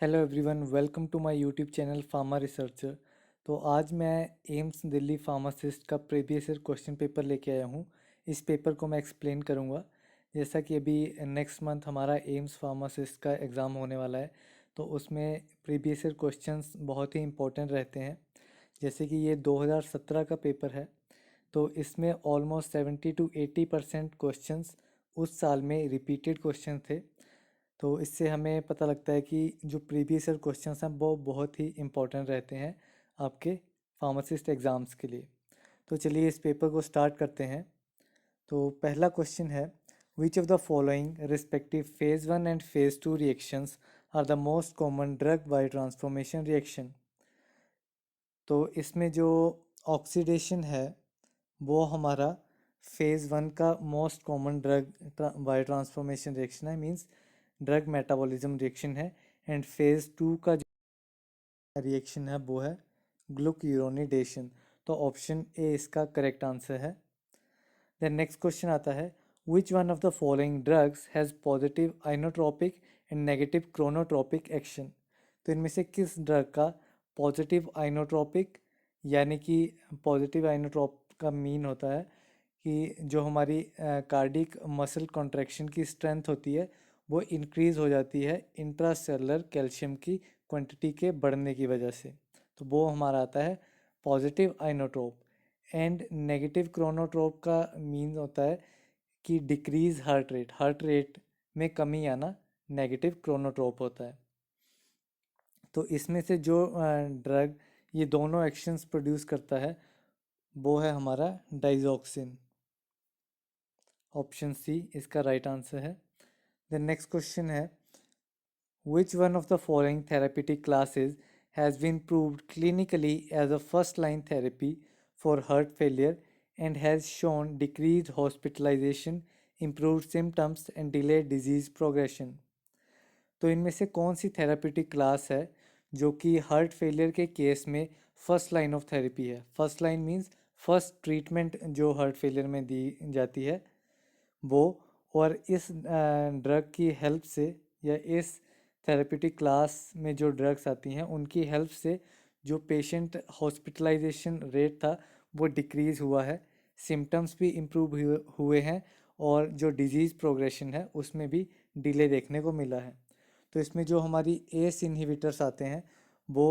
Hello everyone, welcome to my YouTube channel pharma researcher. तो आज मैं एम्स दिल्ली फार्मासिस्ट का प्रीवियस ईयर क्वेश्चन पेपर लेके आया हूँ। इस पेपर को मैं एक्सप्लेन करूँगा। जैसा कि अभी नेक्स्ट मंथ हमारा एम्स फार्मासिस्ट का एग्ज़ाम होने वाला है, तो उसमें प्रीवियस ईयर क्वेश्चंस बहुत ही इंपॉर्टेंट रहते हैं। जैसे कि ये 2017 का पेपर है, तो इसमें ऑलमोस्ट 70 to 80% क्वेश्चंस उस साल में रिपीटेड क्वेश्चन थे। तो इससे हमें पता लगता है कि जो प्रीवियस ईयर क्वेश्चंस हैं वो बहुत ही इंपॉर्टेंट रहते हैं आपके फार्मासिस्ट एग्ज़ाम्स के लिए। तो चलिए इस पेपर को स्टार्ट करते हैं। तो पहला क्वेश्चन है, which of the following respective phase 1 and phase 2 reactions are the most common drug by transformation reaction. तो इसमें जो ऑक्सीडेशन है वो हमारा फेज़ 1 का most common drug by transformation reaction है, मींस ड्रग मेटाबॉलिज्म रिएक्शन है। एंड फेज़ 2 का जो रिएक्शन है वो है ग्लूक्यूरोनिडेशन। तो ऑप्शन ए इसका करेक्ट आंसर है। देन नेक्स्ट क्वेश्चन आता है, which one of the following drugs has positive inotropic and negative chronotropic action. तो इनमें से किस ड्रग का पॉजिटिव आइनोट्रोपिक, यानी कि पॉजिटिव आइनोट्रोप का मीन होता है कि जो हमारी कार्डिक मसल कॉन्ट्रैक्शन की स्ट्रेंथ होती है वो इंक्रीज़ हो जाती है इंट्रासेलुलर कैल्शियम की क्वांटिटी के बढ़ने की वजह से। तो वो हमारा आता है पॉजिटिव आइनोट्रोप। एंड नेगेटिव क्रोनोट्रोप का मीन होता है कि डिक्रीज हार्ट रेट में कमी आना नेगेटिव क्रोनोट्रोप होता है। तो इसमें से जो ड्रग ये दोनों एक्शंस प्रोड्यूस करता है वो है हमारा डाइजॉक्सिन। ऑप्शन सी इसका राइट आंसर है। द नेक्स्ट क्वेश्चन है, which one of the following therapeutic classes has been proved clinically as a first line therapy for heart failure and has shown decreased hospitalization, improved symptoms and delayed disease progression? तो इनमें से कौन सी therapeutic class है जो कि heart failure के case में first line of therapy है। First line means first treatment जो हार्ट फेलियर में दी जाती है वो, और इस ड्रग की हेल्प से या इस थेरेपेटिक क्लास में जो ड्रग्स आती हैं उनकी हेल्प से जो पेशेंट हॉस्पिटलाइजेशन रेट था वो डिक्रीज़ हुआ है, सिम्टम्स भी इम्प्रूव हुए हैं और जो डिजीज़ प्रोग्रेशन है उसमें भी डिले देखने को मिला है। तो इसमें जो हमारी एस इनहिबिटर्स आते हैं वो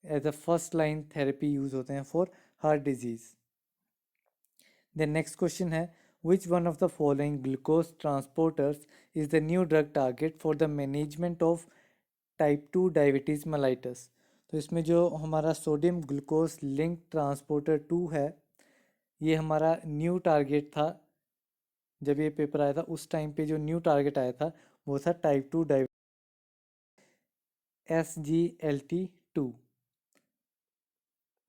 as a first line therapy use होते हैं for heart disease. The next question है, which one of the following glucose transporters is the new drug target for the management of type 2 diabetes mellitus. तो इसमें जो हमारा sodium glucose link transporter 2 है ये हमारा न्यू टारगेट था। जब ये पेपर आया था उस टाइम पे जो न्यू टारगेट आया था वो था type 2 diabetes SGLT2।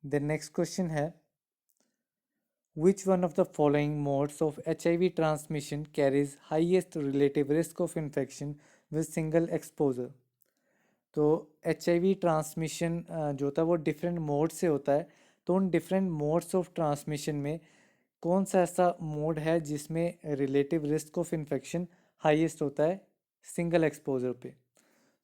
The next question है, which one of the following modes of HIV transmission carries highest relative risk of infection with single exposure? तो HIV ट्रांसमिशन जो होता है वो डिफरेंट मोड से होता है। तो उन डिफरेंट मोड्स ऑफ ट्रांसमिशन में कौन सा ऐसा मोड है जिसमें relative risk of infection highest होता है सिंगल एक्सपोजर पे।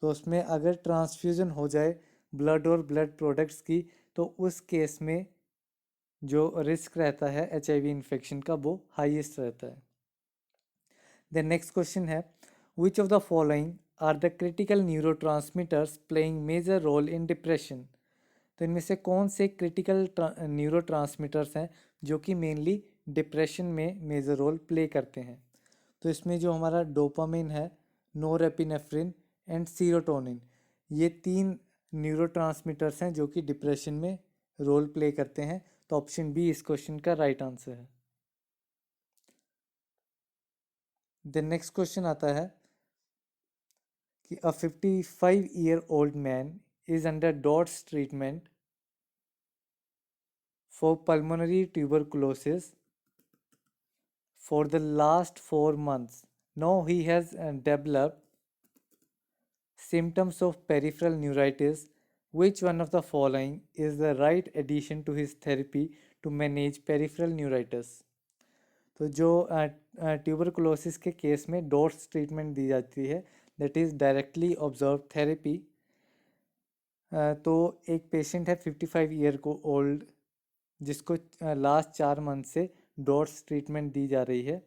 तो उसमें अगर ट्रांसफ्यूज़न हो जाए ब्लड और ब्लड प्रोडक्ट्स की तो उस केस में जो रिस्क रहता है HIV इन्फेक्शन का वो हाईएस्ट रहता है। द नेक्स्ट क्वेश्चन है, which of the following are the critical neurotransmitters playing major role in depression. तो इनमें से कौन से क्रिटिकल न्यूरोट्रांसमीटर्स हैं जो कि मेनली डिप्रेशन में मेजर रोल प्ले करते हैं। तो इसमें जो हमारा डोपामिन है, नोरेपिनेफ्रिन एंड सीरोटोनिन, ये तीन न्यूरोट्रांसमीटर्स हैं जो कि डिप्रेशन में रोल प्ले करते हैं। तो ऑप्शन बी इस क्वेश्चन का राइट आंसर है। द नेक्स्ट क्वेश्चन आता है कि अ 55-year-old man is under dots treatment for pulmonary tuberculosis for the last 4 months. Now he has developed symptoms of peripheral neuritis. Which one of the following is the right addition to his therapy to manage peripheral neuritis? तो जो tuberculosis के case में dots treatment दी जाती है that is directly observe therapy. तो एक patient है 55 year को ओल्ड, जिसको लास्ट 4 मंथ से डॉट्स ट्रीटमेंट दी जा रही है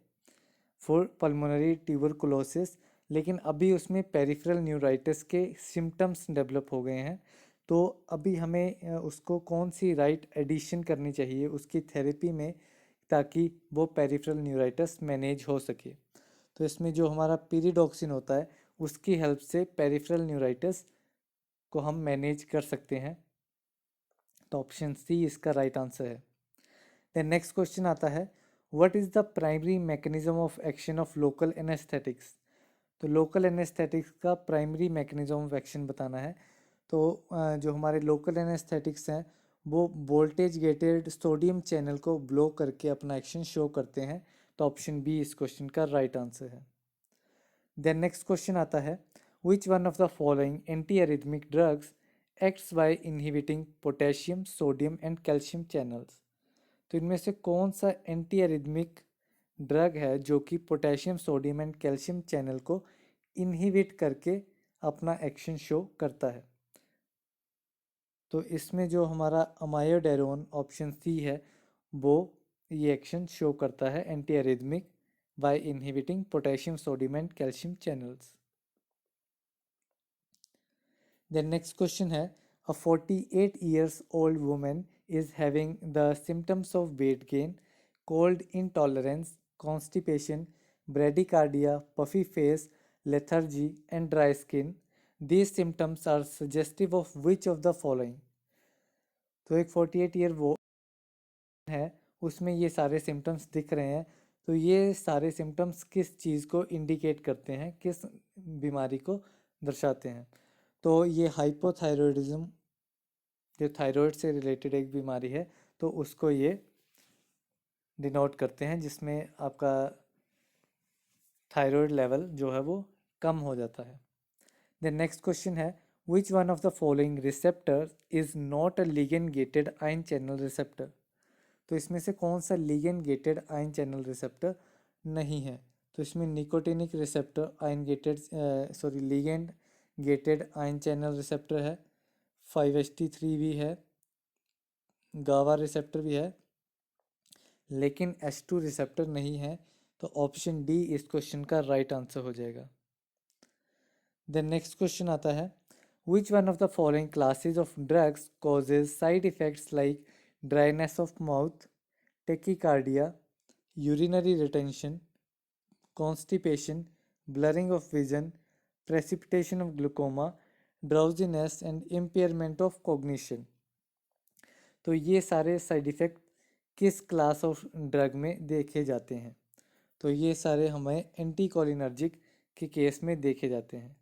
फॉर पल्मोनरी ट्यूबरकुलोसिस, लेकिन अभी उसमें पेरिफेरल न्यूराइटिस के सिम्टम्स डेवलप हो गए हैं। तो अभी हमें उसको कौन सी राइट एडिशन करनी चाहिए उसकी थेरेपी में, ताकि वो पेरिफेरल न्यूराइटिस मैनेज हो सके। तो इसमें जो हमारा पीरिडॉक्सिन होता है उसकी हेल्प से पेरिफेरल न्यूराइटिस को हम मैनेज कर सकते हैं। तो ऑप्शन सी इसका राइट आंसर है। देन नेक्स्ट क्वेश्चन आता है, what is the primary mechanism of action of local anaesthetics. तो लोकल एनेस्थेटिक्स का प्राइमरी मैकेनिज्म ऑफ एक्शन बताना है। तो जो हमारे लोकल एनेस्थेटिक्स हैं वो वोल्टेज गेटेड सोडियम चैनल को ब्लॉक करके अपना एक्शन शो करते हैं। तो ऑप्शन बी इस क्वेश्चन का राइट आंसर है। देन नेक्स्ट क्वेश्चन आता है, which one of the following anti arrhythmic drugs acts by inhibiting potassium sodium and calcium channels. तो इनमें से कौन सा एंटी एरिथमिक ड्रग है जो कि potassium sodium and calcium channel को इनहिबिट करके अपना एक्शन शो करता है। तो इसमें जो हमारा अमायोडेरोन ऑप्शन सी है वो ये एक्शन शो करता है antiarrhythmic by inhibiting potassium sodium and calcium channels. Then next question है, a 48 years old women is having the symptoms of weight gain, cold intolerance, constipation, bradycardia, puffy face, lethargy, and dry skin. These symptoms are suggestive of which of the following? तो एक 48 year वो है, उसमें ये सारे symptoms दिख रहे हैं। तो ये सारे सिम्टम्स किस चीज़ को इंडिकेट करते हैं, किस बीमारी को दर्शाते हैं? तो ये हाइपोथायरॉयडिज्म, जो थायराइड से रिलेटेड एक बीमारी है, तो उसको ये डिनोट करते हैं, जिसमें आपका थायराइड लेवल जो है वो कम हो जाता है। द नेक्स्ट क्वेश्चन है, which one of the following receptor is not a ligand gated ion channel receptor. तो इसमें से कौन सा ligand gated ion channel receptor नहीं है? तो इसमें nicotinic receptor ion gated sorry ligand gated ion channel receptor है, 5HT3 भी है, गावा रिसेप्टर भी है, लेकिन H2 रिसेप्टर नहीं है। तो ऑप्शन डी इस क्वेश्चन का राइट आंसर हो जाएगा। देन नेक्स्ट क्वेश्चन आता है, which one of the following classes of drugs causes side effects like dryness of mouth, tachycardia, urinary retention, constipation, blurring of vision, precipitation of glaucoma, drowsiness and impairment of cognition. तो ये सारे side effect किस class of drug में देखे जाते हैं? तो ये सारे हमें एंटीकोलिनर्जिक के केस में देखे जाते हैं।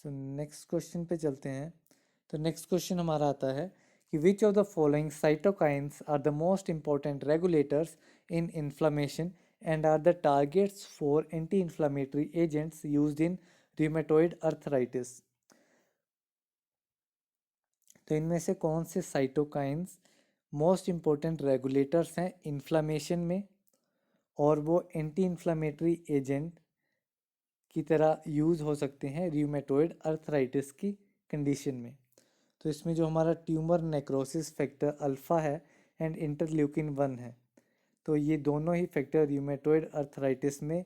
सो नेक्स्ट क्वेश्चन पे चलते हैं। तो नेक्स्ट क्वेश्चन हमारा आता है कि which of the following cytokines are the most important regulators in inflammation and are the targets for anti inflammatory agents used in rheumatoid arthritis. तो इनमें से कौन से साइटोकाइंस मोस्ट इम्पोर्टेंट रेगुलेटर्स हैं इन्फ्लामेशन में, और वो एंटी इन्फ्लामेटरी एजेंट की तरह यूज़ हो सकते हैं रूमेटॉइड अर्थराइटिस की कंडीशन में? तो इसमें जो हमारा ट्यूमर नेक्रोसिस फैक्टर अल्फ़ा है एंड इंटरल्यूकिन 1 है। तो ये दोनों ही फैक्टर रूमेटॉइड अर्थराइटिस में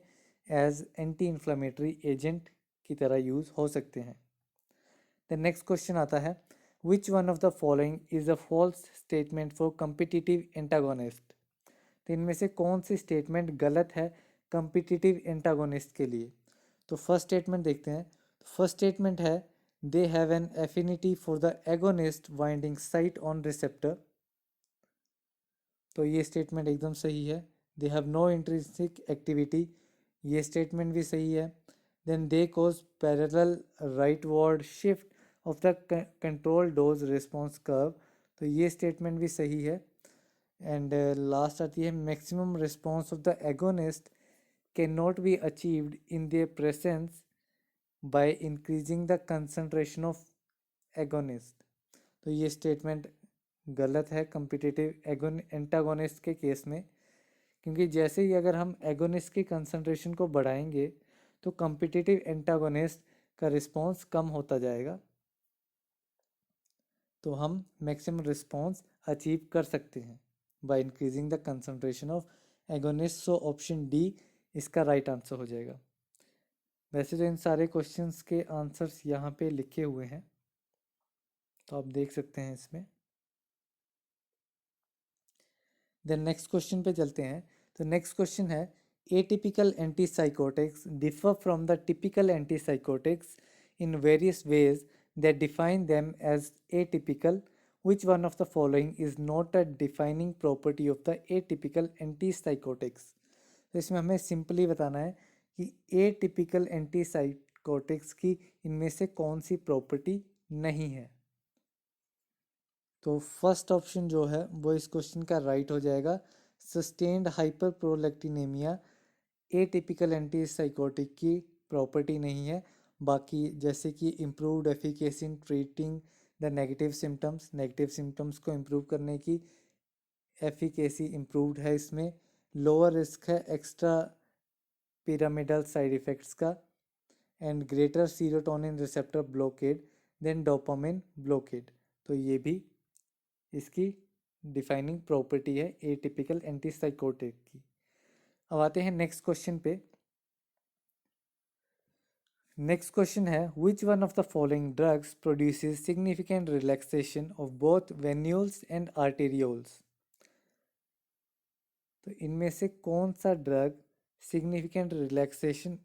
एज एंटी इन्फ्लामेटरी एजेंट की तरह यूज़ हो सकते हैं। द नेक्स्ट क्वेश्चन आता है, which one of the following is a false statement for competitive antagonist. तो इनमें से कौन सी स्टेटमेंट गलत है कम्पिटिटिव एंटागोनिस्ट के लिए? तो फर्स्ट स्टेटमेंट देखते हैं। फर्स्ट स्टेटमेंट है, they have an affinity for the agonist binding site on receptor. तो ये स्टेटमेंट एकदम सही है। They have no intrinsic activity, ये स्टेटमेंट भी सही है। Then they cause parallel rightward shift of the control dose response curve. तो ये स्टेटमेंट भी सही है। एंड लास्ट आती है, maximum response of the agonist can not be achieved in their presents by increasing the concentration of agonist. तो ये statement गलत है कम्पिटिटिव एंटागोनिस्ट के केस में, क्योंकि जैसे ही अगर हम एगोनिस्ट की कंसंट्रेशन को बढ़ाएंगे तो कॉम्पिटिटिव एंटागोनिस्ट का रिस्पॉन्स कम होता जाएगा, तो हम मैक्सिमम रिस्पॉन्स अचीव कर सकते हैं by increasing the concentration of agonist. So option D इसका राइट आंसर हो जाएगा। वैसे तो इन सारे क्वेश्चंस के आंसर्स यहाँ पे लिखे हुए हैं, तो आप देख सकते हैं इसमें। देन नेक्स्ट क्वेश्चन पे चलते हैं। तो नेक्स्ट क्वेश्चन है, atypical antipsychotics differ from the typical antipsychotics in various ways that define them as atypical. Which one of the following is not a defining property of the atypical antipsychotics? तो इसमें हमें simply बताना है कि atypical antipsychotics की इनमें से कौन सी प्रॉपर्टी नहीं है। तो फर्स्ट ऑप्शन जो है वो इस क्वेश्चन का राइट हो जाएगा। Sustained hyperprolactinemia atypical antipsychotic की प्रॉपर्टी नहीं है। बाकी जैसे कि improved efficacy in treating the negative symptoms को इम्प्रूव करने की एफिकेसी इम्प्रूव्ड है इसमें। लोअर रिस्क है एक्स्ट्रा पिरामिडल साइड इफ़ेक्ट्स का, and greater serotonin receptor blockade than dopamine blockade. तो ये भी इसकी डिफाइनिंग प्रॉपर्टी है एटिपिकल एंटीसाइकोटिक की। अब आते हैं नेक्स्ट क्वेश्चन पे। नेक्स्ट क्वेश्चन है, which one of the following drugs produces significant relaxation of both venules and arterioles? तो इनमें से कौन सा drug significant relaxation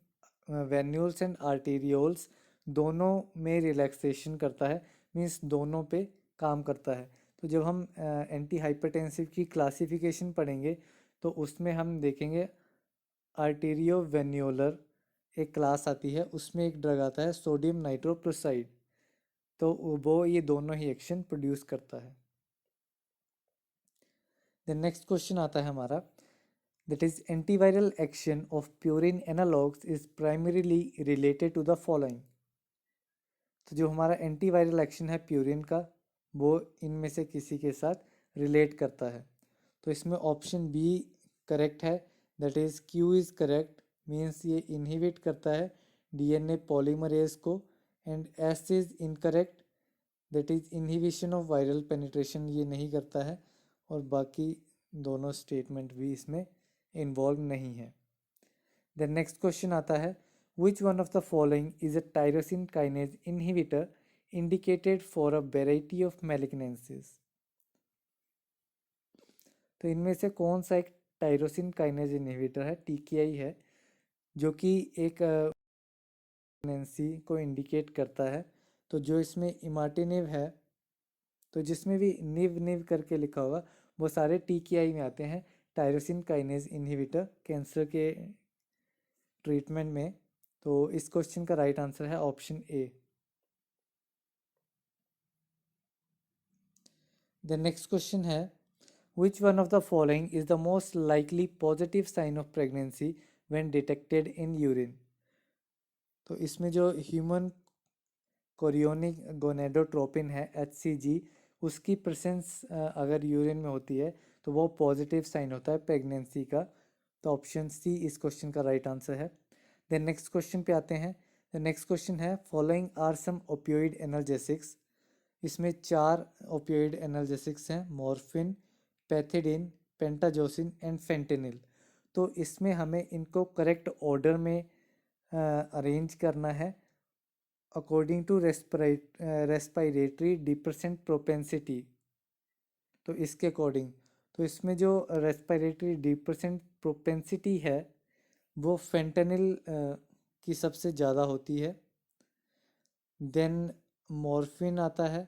venules and arterioles दोनों में रिलैक्सेशन करता है, मीन्स दोनों पे काम करता है? तो जब हम एंटी हाइपरटेंसिव की क्लासिफिकेशन पढ़ेंगे तो उसमें हम देखेंगे आर्टेरियो वेन्यूलर एक क्लास आती है, उसमें एक ड्रग आता है सोडियम नाइट्रोप्रोसाइड, तो वो ये दोनों ही एक्शन प्रोड्यूस करता है। देन नेक्स्ट क्वेश्चन आता है हमारा, that is antiviral action of purine analogues is primarily related to the following। तो जो हमारा एंटीवायरल एक्शन है प्यूरिन का वो इनमें से किसी के साथ रिलेट करता है। तो इसमें ऑप्शन बी करेक्ट है, that is Q is correct, means ये इनहिबिट करता है डीएनए पॉलीमरेज को, and S is incorrect, that is inhibition of viral penetration, ये नहीं करता है, और बाकी दोनों स्टेटमेंट भी इसमें इन्वॉल्व नहीं है। देन नेक्स्ट क्वेश्चन आता है, which one of the following is a tyrosine kinase inhibitor indicated for a variety of malignancies? तो इनमें से कौन सा एक टायरोसिन काइनेज इनहिबिटर है, टीकेआई है, जो कि एक मैलिग्नेंसी को इंडिकेट करता है? तो जो इसमें इमाटिनिव है, तो जिसमें भी निव निव करके लिखा होगा वो सारे टीकेआई में आते हैं, टायरोसिन काइनेज इनहिबिटर कैंसर के ट्रीटमेंट में। तो इस क्वेश्चन का राइट आंसर है option A. The next question है, which one of the following is the most likely positive sign of pregnancy when detected in urine? तो इसमें जो ह्यूमन कोरियोनिक गोनेडोट्रोपिन है HCG, उसकी प्रेजेंस अगर यूरिन में होती है तो वो पॉजिटिव साइन होता है प्रेगनेंसी का। तो ऑप्शन सी इस क्वेश्चन का राइट आंसर है। देन नेक्स्ट क्वेश्चन पे आते हैं। द नेक्स्ट क्वेश्चन है, following are some opioid analgesics. इसमें 4 ओपियोइड एनाल्जेसिक्स हैं, morphine, pethidine, pentazocine and fentanyl. तो इसमें हमें इनको करेक्ट ऑर्डर में अरेंज करना है according to respiratory depressant propensity. तो इसके अकॉर्डिंग, तो इसमें जो रेस्पिरेटरी डिप्रेसेंट प्रोपेंसिटी है वो फेंटेनिल की सबसे ज़्यादा होती है। देन मॉर्फिन आता है,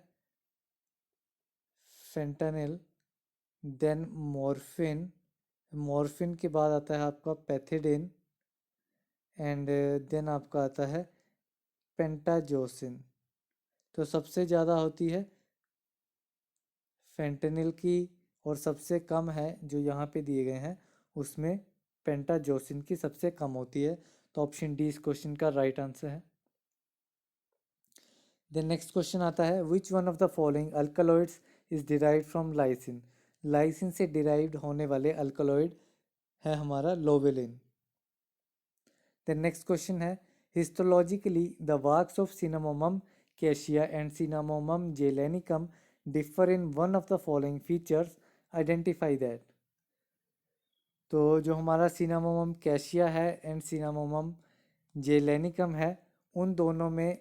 फेंटेनिल, देन मॉर्फिन के बाद आता है आपका पैथिडिन, एंड देन आपका आता है पेंटाजोसिन। तो सबसे ज़्यादा होती है फेंटेनिल की, और सबसे कम है जो यहाँ पे दिए गए हैं उसमें पेंटाजोसिन की सबसे कम होती है। तो ऑप्शन डी इस क्वेश्चन का राइट आंसर है। देन नेक्स्ट क्वेश्चन आता है, which one of the following alkaloids is derived from lysine? Lysine से डिराइव्ड होने वाले अल्कलॉइड है हमारा लोवेलिन। द नेक्स्ट क्वेश्चन है, histologically the barks of Cinnamomum cassia and Cinnamomum zeylanicum differ in one of the following features, identify that. तो जो हमारा Cinnamomum cassia है एंड सिनामोमम जेलेनिकम है, उन दोनों में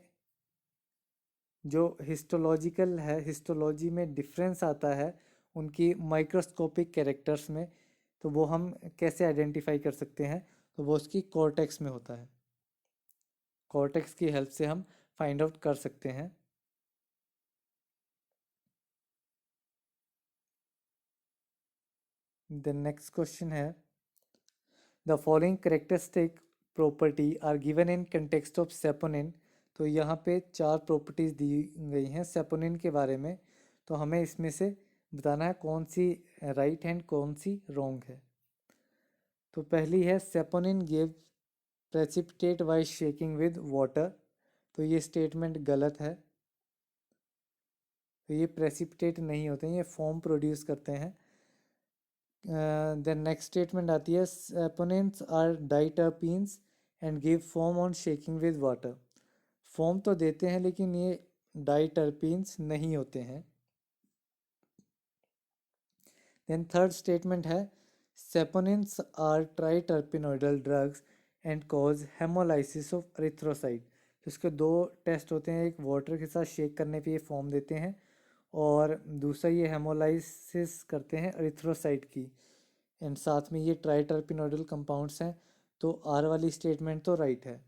जो हिस्टोलॉजिकल है, हिस्टोलॉजी में डिफरेंस आता है उनकी माइक्रोस्कोपिक कैरेक्टर्स में, तो वो हम कैसे आइडेंटिफाई कर सकते हैं? तो वो उसकी कॉर्टेक्स में होता है। कॉर्टेक्स की हेल्प से हम फाइंड आउट कर सकते हैं। द नेक्स्ट क्वेश्चन है, the following characteristic property are given in context of saponin. तो यहाँ पे 4 प्रॉपर्टीज दी गई हैं सेपोनिन के बारे में, तो हमें इसमें से बताना है कौन सी राइट हैंड कौन सी रॉन्ग है। तो पहली है, saponin give precipitate by shaking with water. तो ये स्टेटमेंट गलत है। तो ये प्रेसिपिटेट नहीं होते हैं, ये फॉर्म प्रोड्यूस करते हैं। देन नेक्स्ट स्टेटमेंट आती है, saponins are diterpenes and give foam on shaking with water. Foam तो देते हैं लेकिन ये डाइटर्पीन्स नहीं होते हैं। देन थर्ड स्टेटमेंट है, saponins are triterpenoidal drugs and cause haemolysis of erythrocyte. तो इसके 2 टेस्ट होते हैं, एक वाटर के साथ शेक करने पे ये फॉर्म देते हैं और दूसरा ये हेमोलाइसिस करते हैं एरिथ्रोसाइट की, एंड साथ में ये ट्राइटर्पिनोइडल कंपाउंड्स हैं। तो आर वाली स्टेटमेंट तो राइट है।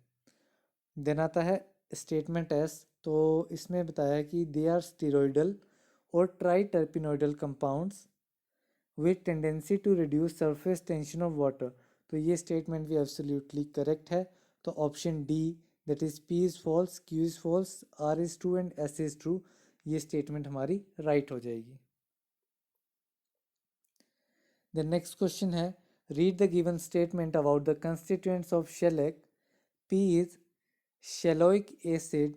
देन आता है स्टेटमेंट एस। तो इसमें बताया है कि दे are steroidal or triterpenoidal compounds with tendency to reduce surface tension of water. तो ये स्टेटमेंट भी एब्सोल्युटली करेक्ट है। तो option D, that is P is false, Q is false, R is true and S is true, ये statement हमारी right हो जाएगी। The next question है, read the given statement about the constituents of shellac. P is shelloic acid,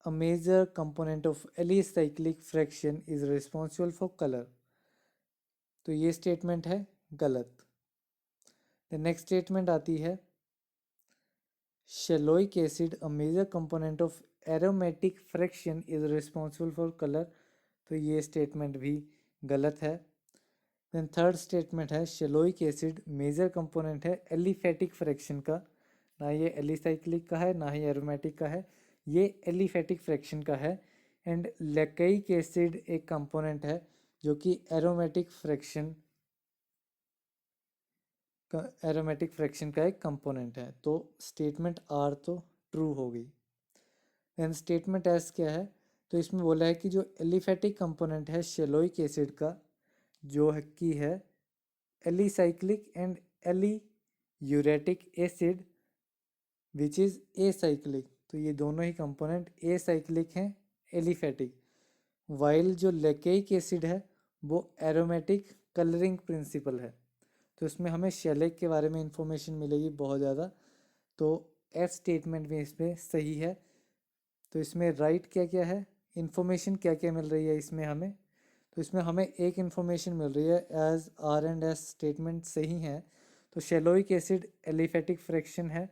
a major component of alicyclic fraction is responsible for color। तो ये statement है गलत। The next statement आती है, shelloic acid a major component of aromatic fraction is responsible for colour. तो ये statement भी गलत है। देन थर्ड स्टेटमेंट है, शेलोइक एसिड मेजर कंपोनेंट है एलिफेटिक फ्रैक्शन का, ना ये एलिसाइक्लिक का है ना ही एरोमेटिक का है, ये एलिफेटिक फ्रैक्शन का है। एंड लेकेइक एसिड एक कंपोनेंट है जो कि एरोमेटिक फ्रैक्शन का एक कंपोनेंट है। तो स्टेटमेंट आर तो ट्रू हो गई। देन स्टेटमेंट एस क्या है? तो इसमें बोला है कि जो एलिफेटिक कंपोनेंट है शेलोइक एसिड का, जो है की है alicyclic and aleuritic acid which is acyclic. तो ये दोनों ही कंपोनेंट एसाइक्लिक हैं, एलिफेटिक। वाइल जो लेकेइक एसिड है वो एरोमेटिक कलरिंग प्रिंसिपल है। तो इसमें हमें शेलेक के बारे में इंफॉर्मेशन मिलेगी बहुत ज़्यादा। तो एफ स्टेटमेंट भी इसमें सही है। तो इसमें राइट क्या क्या है, इंफॉर्मेशन क्या क्या मिल रही है इसमें हमें? तो इसमें हमें एक इन्फॉर्मेशन मिल रही है, as R and S statement सही है तो शेलोइक एसिड एलिफेटिक फ्रैक्शन है,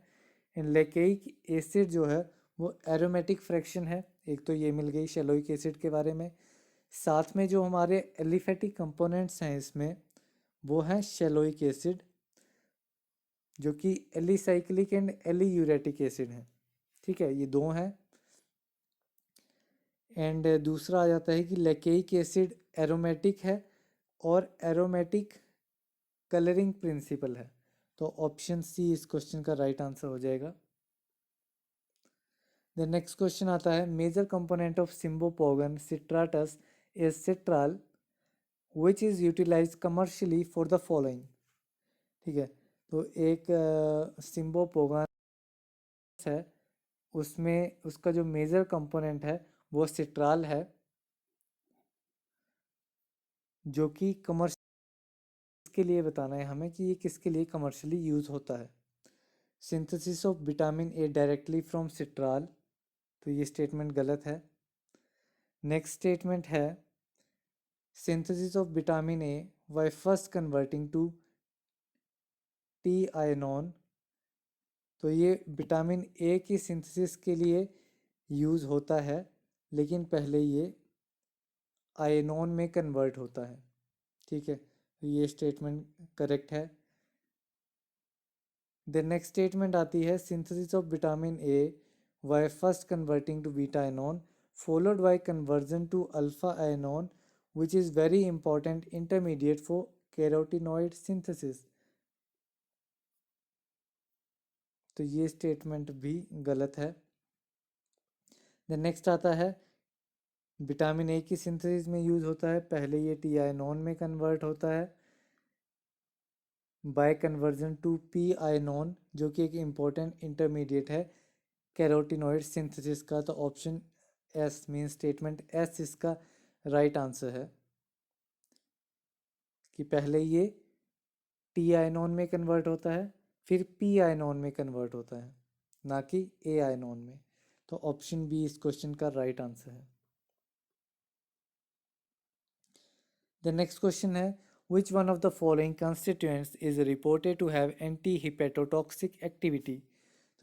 एंड लेकेइक एसिड जो है वो एरोमेटिक फ्रैक्शन है। एक तो ये मिल गई शेलोइक एसिड के बारे में। साथ में जो हमारे एलिफेटिक कंपोनेंट्स हैं इसमें, वो हैं शेलोइक एसिड जो कि एलिसाइक्लिक एंड एलीयूरेटिक एसिड हैं। ठीक है, ये दो हैं। एंड दूसरा आ जाता है कि लेकेइक एसिड एरोमेटिक है और एरोमेटिक कलरिंग प्रिंसिपल है। तो ऑप्शन सी इस क्वेश्चन का राइट आंसर हो जाएगा। द नेक्स्ट क्वेश्चन आता है, major component of Cymbopogon citratus is citral which is utilise commercially for the following. ठीक है, तो एक सिम्बोपोगन है, उसमें उसका जो मेजर कंपोनेंट है वो सिट्राल है, जो कि कमर्शियल के लिए बताना है हमें कि ये किसके लिए कमर्शियली यूज़ होता है। Synthesis of vitamin A directly from citral. तो ये स्टेटमेंट गलत है। नेक्स्ट स्टेटमेंट है, synthesis of vitamin A by first converting to T ionone, तो ये विटामिन ए की सिंथेसिस के लिए यूज़ होता है, लेकिन पहले ये आयनोन में कन्वर्ट होता है। ठीक है, तो ये स्टेटमेंट करेक्ट है। द नेक्स्ट स्टेटमेंट आती है synthesis of vitamin A by first converting to beta ionone followed by conversion to alpha ion, which is very important intermediate for carotenoid synthesis। तो ये स्टेटमेंट भी गलत है। द नेक्स्ट आता है विटामिन ए की सिंथेसिस में यूज होता है, पहले ये टी आयनोन में कन्वर्ट होता है बाय कन्वर्जन टू पी आयनोन, जो कि एक इम्पोर्टेंट इंटरमीडिएट है कैरोटिनॉइड सिंथेसिस का। तो option S mean statement S इसका राइट आंसर है कि पहले ये टी आयनोन में कन्वर्ट होता है फिर पी आयनोन में कन्वर्ट होता है, ना कि ए आयनोन में। तो ऑप्शन बी इस क्वेश्चन का राइट आंसर है। द नेक्स्ट क्वेश्चन है which one of the following constituents is reported to have anti hepatotoxic activity.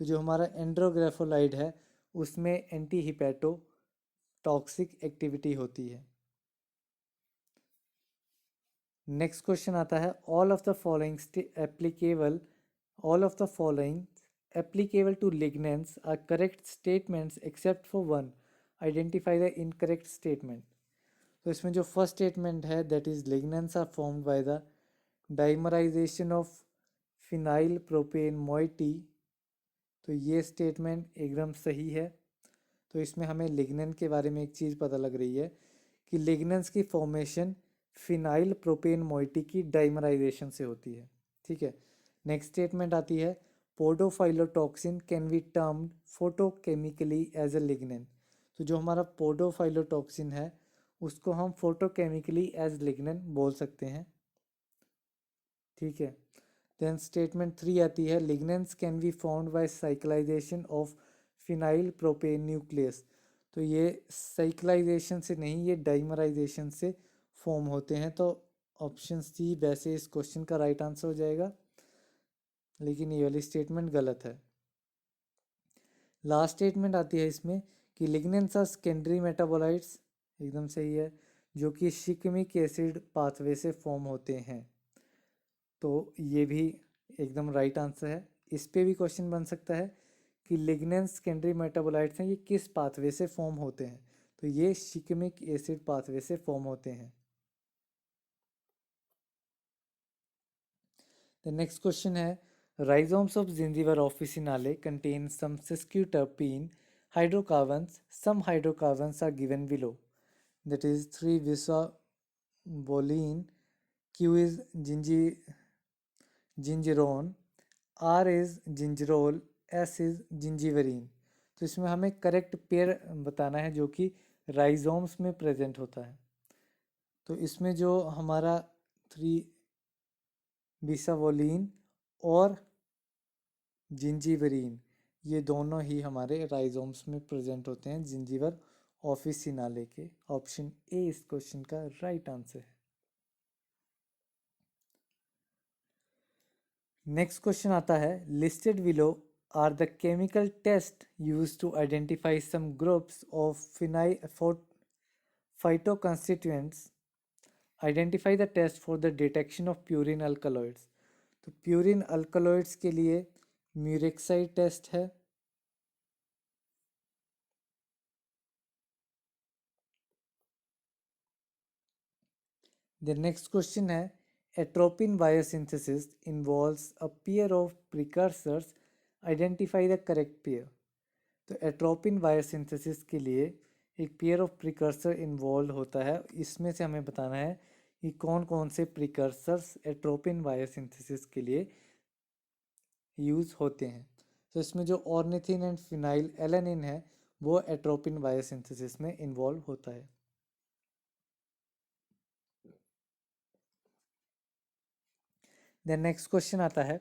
तो जो हमारा एंड्रोग्रेफोलाइड है उसमें एंटी हिपेटोटॉक्सिक एक्टिविटी होती है। नेक्स्ट क्वेश्चन आता है all of the following applicable all of the following applicable to lignans are correct statements except for one, identify the incorrect statement. तो इसमें जो फर्स्ट स्टेटमेंट है that is lignans are formed by the dimerisation of phenyl propane moiety, तो ये statement एकदम सही है। तो इसमें हमें लिग्नेंट के बारे में एक चीज़ पता लग रही है कि लिग्नेंट्स की फॉर्मेशन फिनाइल प्रोपेन मोइटी की डाइमराइजेशन से होती है। ठीक है, नेक्स्ट स्टेटमेंट आती है podophyllotoxin can be termed photochemically as a lignan. तो जो हमारा पोडोफाइलोटॉक्सिन है उसको हम फोटोकेमिकली एज लिग्नेंट बोल सकते हैं। ठीक है, देन स्टेटमेंट 3 आती है lignans can be found by cyclisation of phenyl propane nucleus. तो ये साइक्लाइजेशन से नहीं, ये डाइमराइजेशन से फॉर्म होते हैं। तो ऑप्शन सी वैसे इस क्वेश्चन का राइट आंसर हो जाएगा, लेकिन ये वाली स्टेटमेंट गलत है। लास्ट स्टेटमेंट आती है इसमें कि लिग्नेंट्स आर सेकेंडरी मेटाबोलाइट्स, एकदम सही है, जो कि शिकमिक एसिड पाथवे से फॉर्म होते हैं। तो ये भी एकदम राइट आंसर है। इस पे भी क्वेश्चन बन सकता है कि लिग्नेंट्स सेकेंडरी मेटाबोलाइट्स हैं, ये किस पाथवे से फॉर्म होते हैं। तो ये शिकमिक एसिड पाथवे से फॉर्म होते हैं। द नेक्स्ट क्वेश्चन है rhizomes of Zingiber officinale contain some sesquiterpene hydrocarbons, some hydrocarbons are given below, that is 3-bisabolene, Q is gingerone, R is gingerol, S is gingiverine। तो इसमें हमें correct pair बताना है जो कि राइजोम्स में present होता है। तो इसमें जो हमारा 3-बिसावोलिन और जिंजीवरीन, ये दोनों ही हमारे राइजोम्स में प्रेजेंट होते हैं जिंजीवर ऑफिसिनाले के। ऑप्शन ए इस क्वेश्चन का राइट आंसर है। नेक्स्ट क्वेश्चन आता है listed below are the chemical test use to identify some groups of phytoconstituents, identify the test for the detection of purine alkaloids. तो प्यूरिन अल्कलॉइड्स के लिए murexide test है। The next question है atropine biosynthesis involves a pair of precursors, identify the correct pair. तो atropine biosynthesis के लिए एक pair of precursor involve होता है, इसमें से हमें बताना है कि कौन कौन से प्रिकर्सर्स एट्रोपिन बायोसिंथेसिस के लिए यूज़ होते हैं। तो इसमें जो ऑर्निथिन एंड फिनाइल एलानिन है वो एट्रोपिन बायोसिंथेसिस में इन्वॉल्व होता है। देन नेक्स्ट क्वेश्चन आता है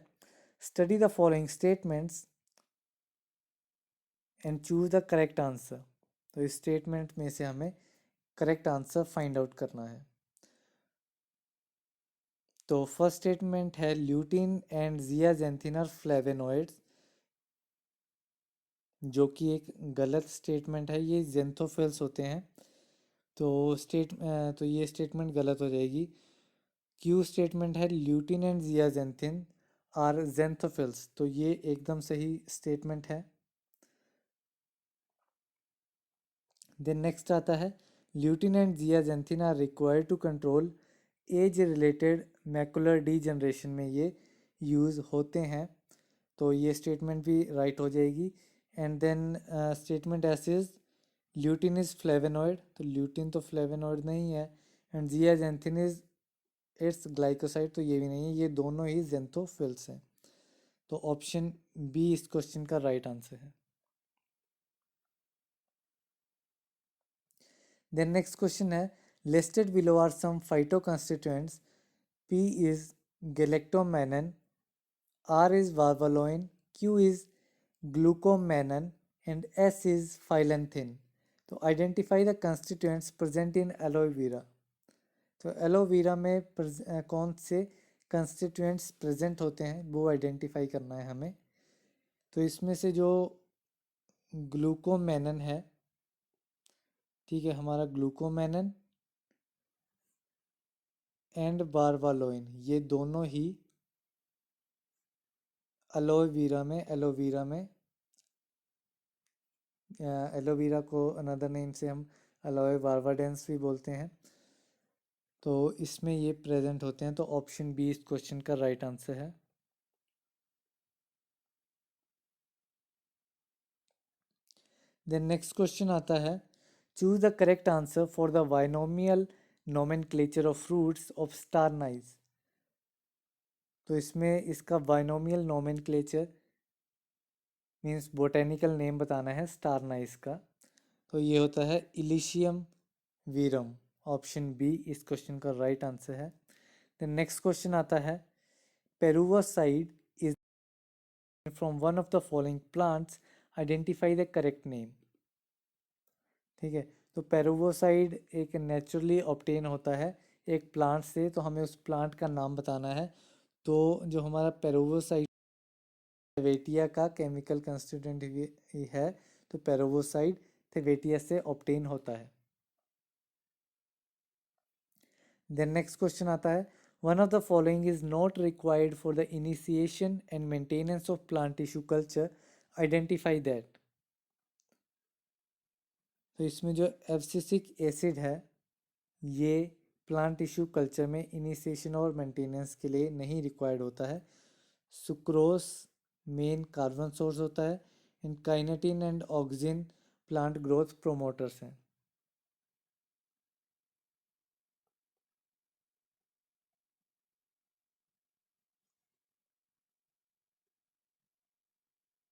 study the following statements and choose the correct answer. तो इस स्टेटमेंट में से हमें करेक्ट आंसर फाइंड आउट करना है। तो फर्स्ट स्टेटमेंट है lutein and zeaxanthin are flavonoids, जो कि एक गलत स्टेटमेंट है, ये जेंथोफिल्स होते हैं। तो तो ये स्टेटमेंट गलत हो जाएगी। क्यू स्टेटमेंट है lutein and zeaxanthin are xanthophylls, तो ये एकदम सही स्टेटमेंट है। देन नेक्स्ट आता है lutein and zeaxanthin are required to control age related macular degeneration में ये यूज़ होते हैं, तो ये स्टेटमेंट भी राइट हो जाएगी। एंड देन स्टेटमेंट ऐसे इज ल्यूटिन इज़ फ्लेवेनॉइड, तो ल्यूटिन तो फ्लेवेनॉइड नहीं है। एंड जियाजेंथिन इज इट्स ग्लाइकोसाइड, तो ये भी नहीं है, ये दोनों ही जेंथोफिल्स हैं। तो ऑप्शन बी इस क्वेश्चन का राइट आंसर है। देन नेक्स्ट क्वेश्चन है listed below are some phytoconstituents, P is galactomannan, R is valvaloin, Q is glucomannan and S is phylantine. तो identify the constituents present in aloe vera. तो aloe vera में कौन से constituents present होते हैं वो identify करना है हमें। तो इसमें से जो ग्लूकोमेनन है, ठीक है, हमारा ग्लूकोमेनन एंड बारवालोइन, ये दोनों ही एलोवेरा को अनदर नेम से हम अलोए बारवाडेंस भी बोलते हैं, तो इसमें ये प्रेजेंट होते हैं। तो ऑप्शन बी इस क्वेश्चन का राइट आंसर है। देन नेक्स्ट क्वेश्चन आता है choose the correct answer for the binomial nomenclature of fruits of star anise. तो इसमें इसका binomial nomenclature means botanical name बताना है स्टार नाइस का, तो ये होता है इलिशियम वीरम। ऑप्शन बी इस क्वेश्चन का राइट आंसर है। देन नेक्स्ट क्वेश्चन आता है peruvoside is from one of the following plants, identify the correct name. ठीक है, तो पेरुवासाइड एक नेचुरली ऑब्टेन होता है एक प्लांट से, तो हमें उस प्लांट का नाम बताना है। तो जो हमारा पेरुवासाइड थेवेटिया का केमिकल कंस्टिट्यूएंट है, तो पेरुवासाइड थेवेटिया से ऑब्टेन होता है। देन नेक्स्ट क्वेश्चन आता है one of the following is not required for the initiation and maintenance of plant tissue culture, identify that. तो इसमें जो एब्सिसिक एसिड है ये प्लांट टिश्यू कल्चर में इनिशिएशन और मेंटेनेंस के लिए नहीं रिक्वायर्ड होता है। सुक्रोस मेन कार्बन सोर्स होता है, and kinetin and auxin plant growth promoters हैं।